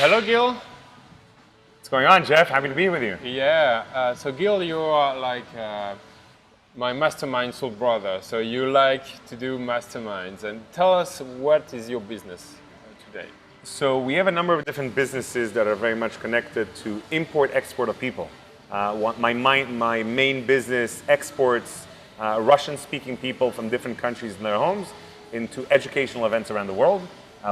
Hello, Gil. What's going on, Jeff? Happy to be with you. Yeah. So, Gil, you are like my mastermind soul brother. So you like to do masterminds. And tell us, what is your business today? So we have a number of different businesses that are very much connected to import-export of people. My main business exports Russian-speaking people from different countries in their homes into educational events around the world.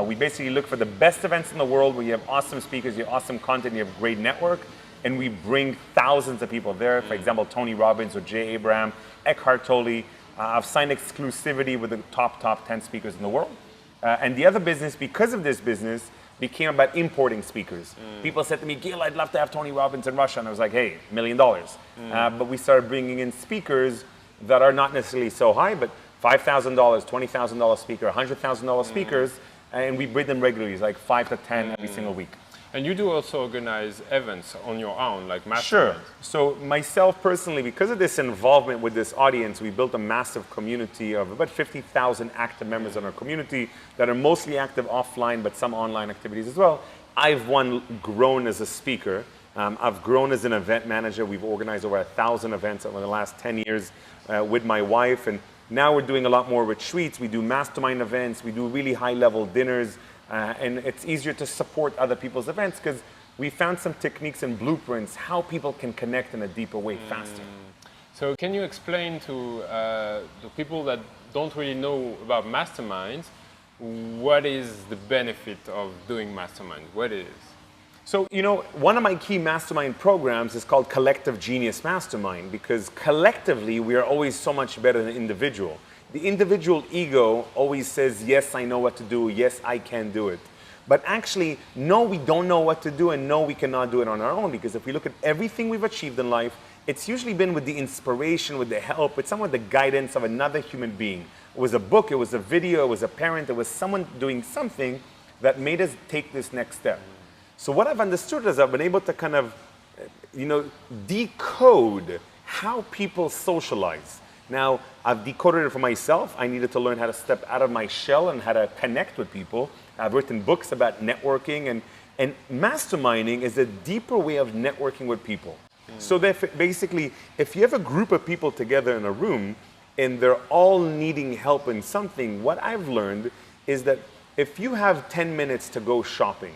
We basically look for the best events in the world where you have awesome speakers, you have awesome content, you have great network, and we bring thousands of people there. For example, Tony Robbins or Jay Abraham, Eckhart Tolle. I've signed exclusivity with the top 10 speakers in the world. And the other business, because of this business, became about importing speakers. People said to me, Gil, I'd love to have Tony Robbins in Russia. And I was like, hey, $1 million. But we started bringing in speakers that are not necessarily so high, but $5,000, $20,000 speaker, $100,000 speakers. And we bring them regularly, like 5 to 10 every single week. And you do also organize events on your own, like masterminds. Sure. So myself personally, because of this involvement with this audience, we built a massive community of about 50,000 active members in our community that are mostly active offline, but some online activities as well. I've grown as a speaker. I've grown as an event manager. We've organized over 1,000 events over the last 10 years with my wife. And now we're doing a lot more retreats. We do mastermind events. We do really high-level dinners. And it's easier to support other people's events because we found some techniques and blueprints how people can connect in a deeper way faster. So can you explain to the people that don't really know about masterminds, what is the benefit of doing masterminds? What it is? So, you know, one of my key mastermind programs is called Collective Genius Mastermind because collectively we are always so much better than individual. The individual ego always says, yes, I know what to do, yes, I can do it. But actually, no, we don't know what to do, and no, we cannot do it on our own, because if we look at everything we've achieved in life, it's usually been with the inspiration, with the help, with some of the guidance of another human being. It was a book, it was a video, it was a parent, it was someone doing something that made us take this next step. So what I've understood is I've been able to kind of, decode how people socialize. Now, I've decoded it for myself. I needed to learn how to step out of my shell and how to connect with people. I've written books about networking, and masterminding is a deeper way of networking with people. So that basically, if you have a group of people together in a room and they're all needing help in something, what I've learned is that if you have 10 minutes to go shopping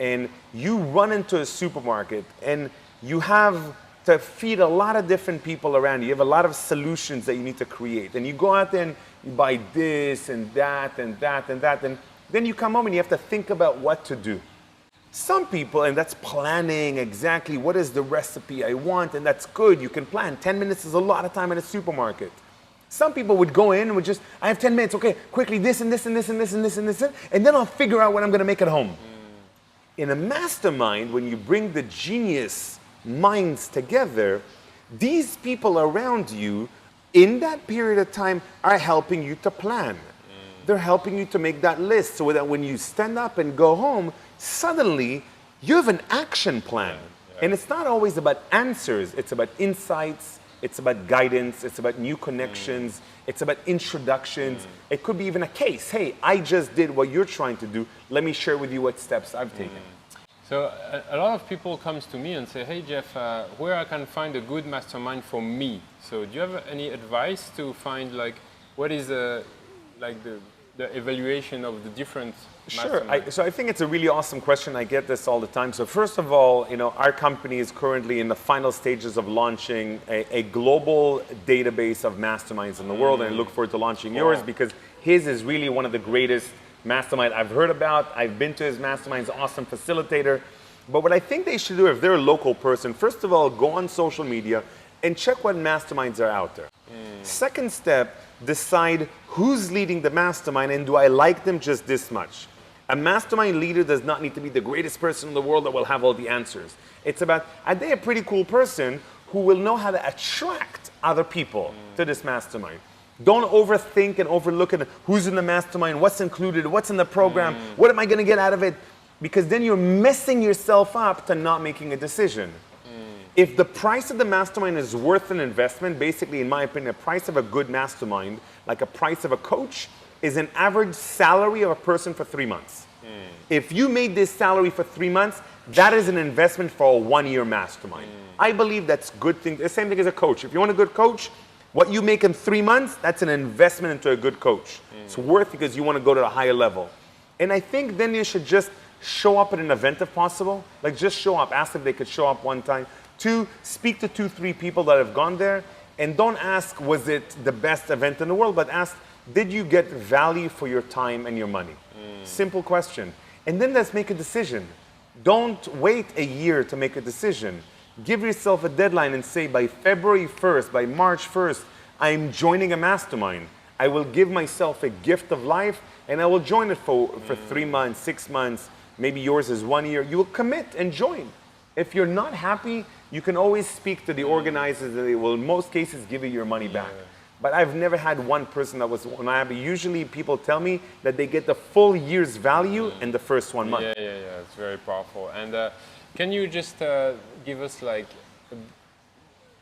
and you run into a supermarket and you have to feed a lot of different people around you have a lot of solutions that you need to create. And you go out there and you buy this and that and that and that. And then you come home and you have to think about what to do. Some people, and that's planning exactly what is the recipe I want, and that's good. You can plan. 10 minutes is a lot of time in a supermarket. Some people would go in and would just, I have 10 minutes, okay, quickly this and this and this and this and this and this, and then I'll figure out what I'm going to make at home. In a mastermind, when you bring the genius minds together, these people around you in that period of time are helping you to plan. They're helping you to make that list so that when you stand up and go home, suddenly you have an action plan. And it's not always about answers, it's about insights, it's about guidance, it's about new connections, it's about introductions. It could be even a case. Hey, I just did what you're trying to do. Let me share with you what steps I've taken. So a lot of people comes to me and say, hey Jeff, where I can find a good mastermind for me? So do you have any advice to find like what is the evaluation of the different masterminds? Sure. So I think it's a really awesome question. I get this all the time. So first of all, our company is currently in the final stages of launching a global database of masterminds in the world, and I look forward to launching yours because his is really one of the greatest mastermind I've heard about. I've been to his mastermind. He's an awesome facilitator. But what I think they should do if they're a local person, first of all, go on social media and check what masterminds are out there. Second step, decide who's leading the mastermind and do I like them just this much. A mastermind leader does not need to be the greatest person in the world that will have all the answers. It's about, are they a pretty cool person who will know how to attract other people to this mastermind? Don't overthink and overlook at who's in the mastermind, what's included, what's in the program, what am I going to get out of it? Because then you're messing yourself up to not making a decision. If the price of the mastermind is worth an investment, basically, in my opinion, the price of a good mastermind, like a price of a coach, is an average salary of a person for 3 months. If you made this salary for 3 months, that is an investment for a 1-year mastermind. I believe that's good thing. The same thing as a coach. If you want a good coach, what you make in 3 months, that's an investment into a good coach. It's worth because you want to go to a higher level. And I think then you should just show up at an event if possible. Like just show up. Ask if they could show up one time. 2, speak to 2, 3 people that have gone there. And don't ask, was it the best event in the world? But ask, did you get value for your time and your money? Simple question. And then let's make a decision. Don't wait a year to make a decision. Give yourself a deadline and say by February 1st, by March 1st, I'm joining a mastermind. I will give myself a gift of life and I will join it for 3 months, 6 months, maybe yours is 1 year. You will commit and join. If you're not happy, you can always speak to the organizers and they will in most cases give you your money back. But I've never had one person that was unhappy. Usually people tell me that they get the full year's value in the first 1 month. Yeah, it's very powerful. And can you just give us like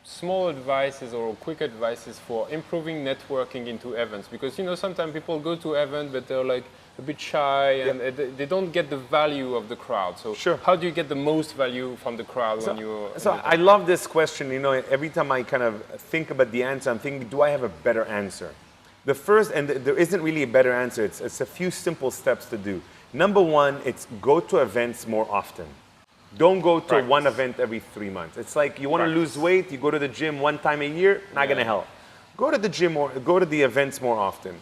small advices or quick advices for improving networking into events? Because you know sometimes people go to events but they're like a bit shy and they don't get the value of the crowd. So how do you get the most value from the crowd when you're... So I love this question. You know, every time I kind of think about the answer, I'm thinking, do I have a better answer? The first, and there isn't really a better answer, it's a few simple steps to do. Number 1, it's go to events more often. Don't go to one event every 3 months. It's like you want to lose weight, you go to the gym 1 time a year, not going to help. Go to the gym or go to the events more often.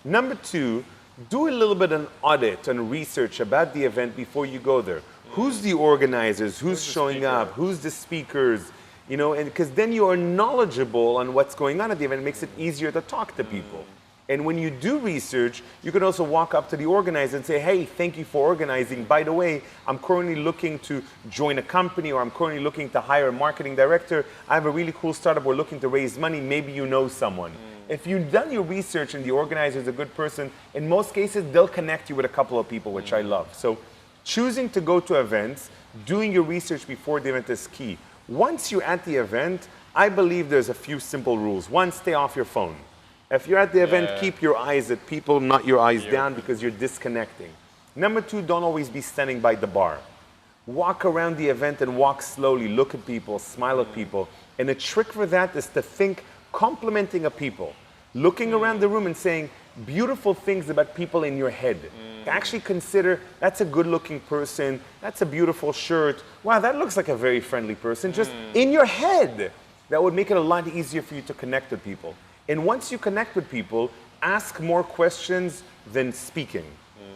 Number 2, do a little bit of an audit and research about the event before you go there. Who's the organizers? Who's showing up? Who's the speakers? You know, and because then you are knowledgeable on what's going on at the event. It makes it easier to talk to people. And when you do research, you can also walk up to the organizer and say, hey, thank you for organizing. By the way, I'm currently looking to join a company or I'm currently looking to hire a marketing director. I have a really cool startup. We're looking to raise money. Maybe you know someone. If you've done your research and the organizer is a good person, in most cases, they'll connect you with a couple of people, which I love. So choosing to go to events, doing your research before the event is key. Once you're at the event, I believe there's a few simple rules. 1, stay off your phone. If you're at the event, keep your eyes at people, not your eyes down because you're disconnecting. Number 2, don't always be standing by the bar. Walk around the event and walk slowly. Look at people, smile at people. And a trick for that is to think complimenting a people. Looking around the room and saying beautiful things about people in your head. Actually consider, that's a good-looking person, that's a beautiful shirt. Wow, that looks like a very friendly person. Just in your head. That would make it a lot easier for you to connect with people. And once you connect with people, ask more questions than speaking.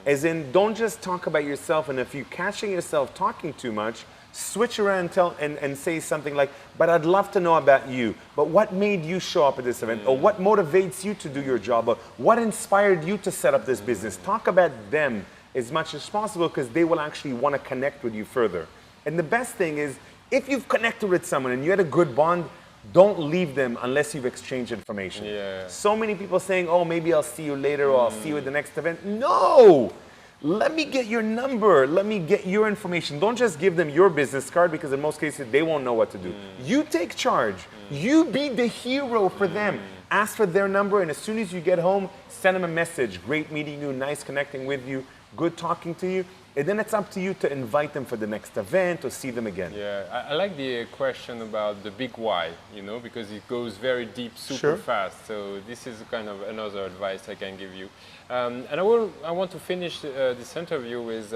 As in, don't just talk about yourself, and if you're catching yourself talking too much, switch around and say something like, but I'd love to know about you. But what made you show up at this event? Or what motivates you to do your job? Or what inspired you to set up this business? Talk about them as much as possible because they will actually want to connect with you further. And the best thing is, if you've connected with someone and you had a good bond, don't leave them unless you've exchanged information. So many people saying, oh, maybe I'll see you later or I'll see you at the next event. No! Let me get your number. Let me get your information. Don't just give them your business card because in most cases they won't know what to do. You take charge. You be the hero for them. Ask for their number and as soon as you get home, send them a message. Great meeting you, nice connecting with you, good talking to you. And then it's up to you to invite them for the next event or see them again. Yeah, I like the question about the big why, you know, because it goes very deep, super fast. So this is kind of another advice I can give you. And I want to finish this interview with,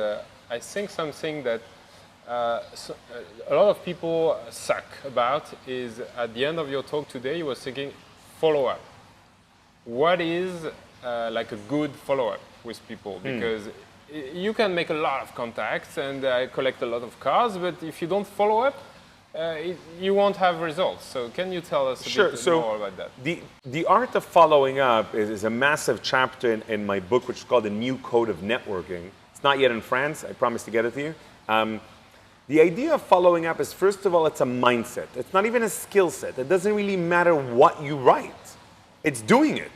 I think something that a lot of people suck about is at the end of your talk today, you were thinking follow-up. What is like a good follow-up with people? Because you can make a lot of contacts and collect a lot of cards, but if you don't follow up, you won't have results. So can you tell us a bit more about that? The art of following up is a massive chapter in my book, which is called The New Code of Networking. It's not yet in France. I promise to get it to you. The idea of following up is, first of all, it's a mindset. It's not even a skill set. It doesn't really matter what you write. It's doing it.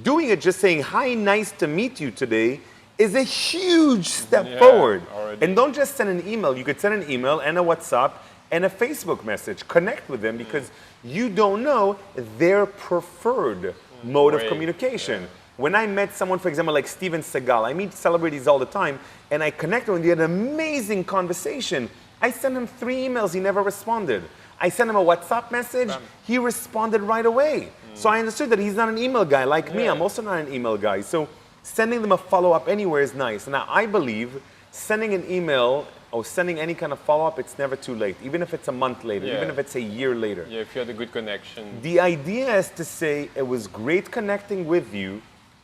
Doing it, just saying, hi, nice to meet you today, is a huge step forward. And don't just send an email. You could send an email and a WhatsApp and a Facebook message. Connect with them because you don't know their preferred mode of communication. When I met someone, for example, like Steven Seagal, I meet celebrities all the time, and I connect with him, we had an amazing conversation. I sent him 3 emails, he never responded. I sent him a WhatsApp message, he responded right away. So I understood that he's not an email guy like me, I'm also not an email guy. So sending them a follow-up anywhere is nice. Now I believe sending an email or sending any kind of follow-up, it's never too late, even if it's a month later, even if it's a year later. Yeah, if you had a good connection. The idea is to say, it was great connecting with you.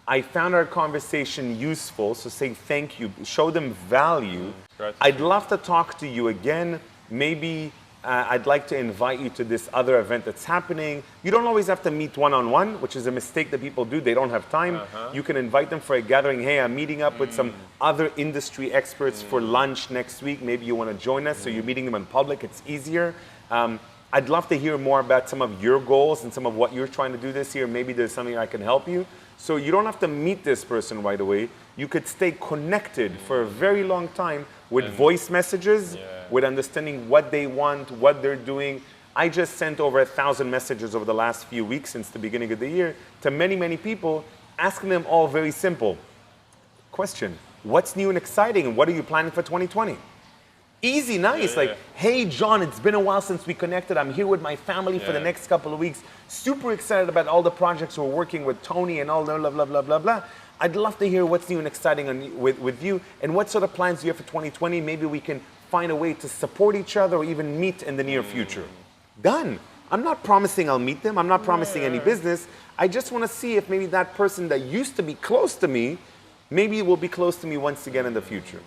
I found our conversation useful, so say thank you, show them value. I'd love to talk to you again. Maybe I'd like to invite you to this other event that's happening. You don't always have to meet one-on-one, which is a mistake that people do. They don't have time. You can invite them for a gathering. Hey, I'm meeting up with some other industry experts for lunch next week. Maybe you want to join us, so you're meeting them in public. It's easier. I'd love to hear more about some of your goals and some of what you're trying to do this year. Maybe there's something I can help you. So you don't have to meet this person right away. You could stay connected for a very long time with voice messages, with understanding what they want, what they're doing. I just sent over 1,000 messages over the last few weeks since the beginning of the year to many, many people, asking them all very simple. Question, what's new and exciting and what are you planning for 2020? Easy, nice, like, hey John, it's been a while since we connected. I'm here with my family for the next couple of weeks. Super excited about all the projects we're working with Tony and all the blah, blah, blah, blah, blah. I'd love to hear what's new and exciting with you and what sort of plans do you have for 2020. Maybe we can find a way to support each other or even meet in the near future. Done. I'm not promising I'll meet them. I'm not promising any business. I just want to see if maybe that person that used to be close to me, maybe will be close to me once again in the future.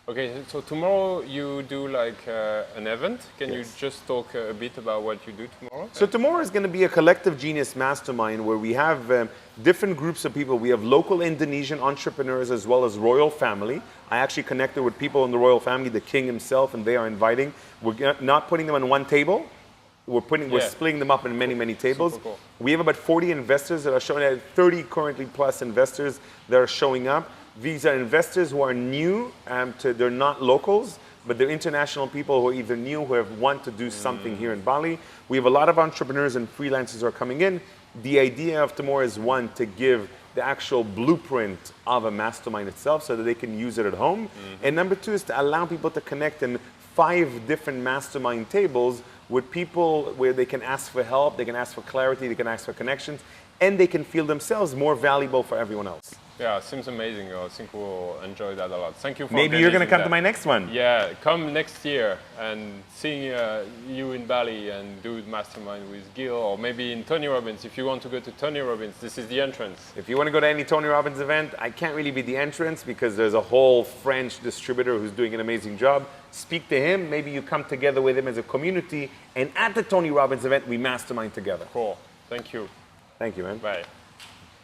Okay, so tomorrow you do like an event. Can you just talk a bit about what you do tomorrow? So tomorrow is going to be a collective genius mastermind where we have different groups of people. We have local Indonesian entrepreneurs as well as royal family. I actually connected with people in the royal family, the king himself, and they are inviting. We're not putting them on one table. We're splitting them up in many, many tables. Cool. We have about 40 investors that are showing up, 30 currently plus investors that are showing up. These are investors who are new, they're not locals, but they're international people who are either new, who have want to do something here in Bali. We have a lot of entrepreneurs and freelancers who are coming in. The idea of tomorrow is one, to give the actual blueprint of a mastermind itself so that they can use it at home. And number two is to allow people to connect in 5 different mastermind tables with people where they can ask for help, they can ask for clarity, they can ask for connections, and they can feel themselves more valuable for everyone else. Yeah, seems amazing. I think we'll enjoy that a lot. Thank you for Maybe you're going to come to my next one. Yeah, come next year and seeing you in Bali and do mastermind with Gil, or maybe in Tony Robbins. If you want to go to Tony Robbins, this is the entrance. If you want to go to any Tony Robbins event, I can't really be the entrance because there's a whole French distributor who's doing an amazing job. Speak to him. Maybe you come together with him as a community, and at the Tony Robbins event, we mastermind together. Cool. Thank you. Thank you, man. Bye.